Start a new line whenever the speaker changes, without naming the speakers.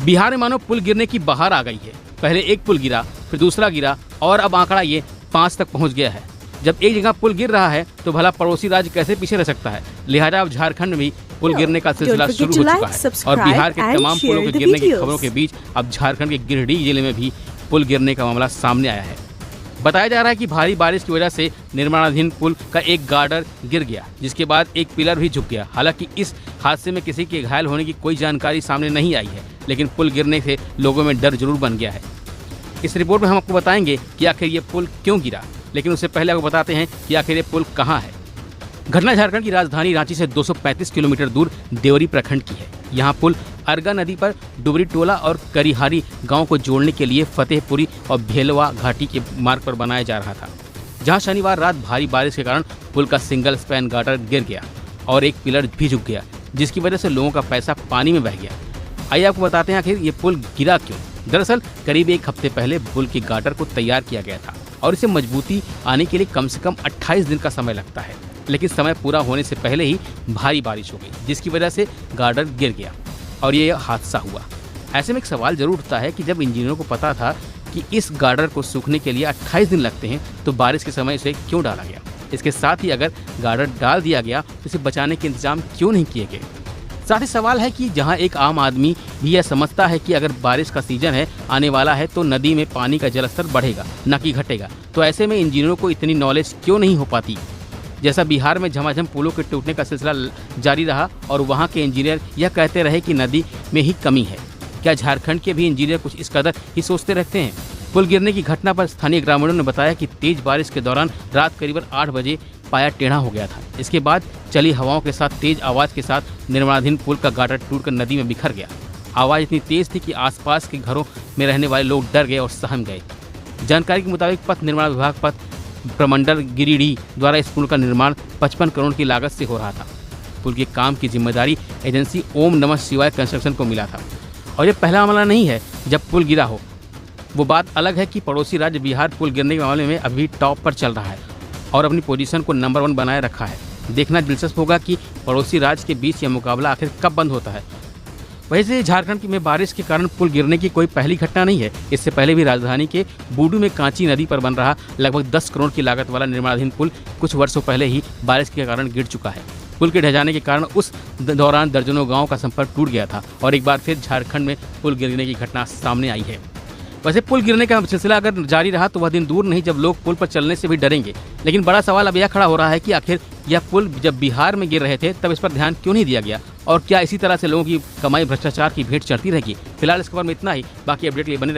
बिहार में मानो पुल गिरने की बहार आ गई है। पहले एक पुल गिरा, फिर दूसरा गिरा और अब आंकड़ा ये 5 तक पहुंच गया है। जब एक जगह पुल गिर रहा है तो भला पड़ोसी राज्य कैसे पीछे रह सकता है। लिहाजा अब झारखंड में भी पुल गिरने का सिलसिला शुरू हो चुका है और बिहार के तमाम पुलों के गिरने की खबरों के बीच अब झारखंड के गिरिडीह जिले में भी पुल गिरने का मामला सामने आया है। बताया जा रहा है कि भारी बारिश की वजह से निर्माणाधीन पुल का एक गार्डर गिर गया, जिसके बाद एक पिलर भी झुक गया। हालांकि इस हादसे में किसी के घायल होने की कोई जानकारी सामने नहीं आई है, लेकिन पुल गिरने से लोगों में डर जरूर बन गया है। इस रिपोर्ट में हम आपको बताएंगे कि आखिर ये पुल क्यों गिरा, लेकिन उससे पहले आपको बताते हैं कि आखिर ये पुल कहाँ है। घटना झारखंड की राजधानी रांची से 235 किलोमीटर दूर देवरी प्रखंड की है। यहाँ पुल अरगा नदी पर डुबरी टोला और करिहारी गांव को जोड़ने के लिए फतेहपुरी और भेलवा घाटी के मार्ग पर बनाया जा रहा था, जहां शनिवार रात भारी बारिश के कारण पुल का सिंगल स्पैन गार्डर गिर गया और एक पिलर भी झुक गया, जिसकी वजह से लोगों का पैसा पानी में बह गया। आइए आपको बताते हैं आखिर ये पुल गिरा क्यों। दरअसल करीब एक हफ्ते पहले पुल के गार्डर को तैयार किया गया था और इसे मजबूती आने के लिए कम से कम 28 दिन का समय लगता है, लेकिन समय पूरा होने से पहले ही भारी बारिश हो गई, जिसकी वजह से गार्डर गिर गया और ये हादसा हुआ। ऐसे में एक सवाल जरूर उठता है कि जब इंजीनियरों को पता था कि इस गार्डर को सूखने के लिए 28 दिन लगते हैं, तो बारिश के समय इसे क्यों डाला गया। इसके साथ ही अगर गार्डर डाल दिया गया तो इसे बचाने के इंतजाम क्यों नहीं किए गए। साथ ही सवाल है कि जहां एक आम आदमी भी यह समझता है कि अगर बारिश का सीजन है आने वाला है तो नदी में पानी का जलस्तर बढ़ेगा न कि घटेगा, तो ऐसे में इंजीनियरों को इतनी नॉलेज क्यों नहीं हो पाती। जैसा बिहार में झमाझम पुलों के टूटने का सिलसिला जारी रहा और वहां के इंजीनियर यह कहते रहे कि नदी में ही कमी है, क्या झारखंड के भी इंजीनियर कुछ इस कदर ही सोचते रहते हैं। पुल गिरने की घटना पर स्थानीय ग्रामीणों ने बताया कि तेज बारिश के दौरान रात करीबन 8 बजे पाया टेढ़ा हो गया था। इसके बाद चली हवाओं के साथ तेज आवाज के साथ निर्माणाधीन पुल का गार्डर टूटकर नदी में बिखर गया। आवाज इतनी तेज थी कि आसपास के घरों में रहने वाले लोग डर गए और सहम गए। जानकारी के मुताबिक पथ निर्माण विभाग पथ प्रमंडल गिरिडीह द्वारा इस पुल का निर्माण 55 करोड़ की लागत से हो रहा था। पुल के काम की जिम्मेदारी एजेंसी ओम नमः शिवाय कंस्ट्रक्शन को मिला था और ये पहला मामला नहीं है जब पुल गिरा हो। वो बात अलग है कि पड़ोसी राज्य बिहार पुल गिरने के मामले में अभी टॉप पर चल रहा है और अपनी पोजीशन को नंबर 1 बनाए रखा है। देखना दिलचस्प होगा कि पड़ोसी राज्य के बीच यह मुकाबला आखिर कब बंद होता है। वैसे झारखंड में बारिश के कारण पुल गिरने की कोई पहली घटना नहीं है। इससे पहले भी राजधानी के बूडू में कांची नदी पर बन रहा लगभग 10 करोड़ की लागत वाला निर्माणाधीन पुल कुछ वर्षों पहले ही बारिश के कारण गिर चुका है। पुल के ढह जाने के कारण उस दौरान दर्जनों गाँव का संपर्क टूट गया था और एक बार फिर झारखंड में पुल गिरने की घटना सामने आई है। वैसे पुल गिरने का सिलसिला अगर जारी रहा तो वह दिन दूर नहीं जब लोग पुल पर चलने से भी डरेंगे। लेकिन बड़ा सवाल अब यह खड़ा हो रहा है कि आखिर यह पुल जब बिहार में गिर रहे थे तब इस पर ध्यान क्यों नहीं दिया गया और क्या इसी तरह से लोगों की कमाई भ्रष्टाचार की भेंट चढ़ती रहेगी। फिलहाल इस खबर में इतना ही, बाकी अपडेट के लिए बने रहिए।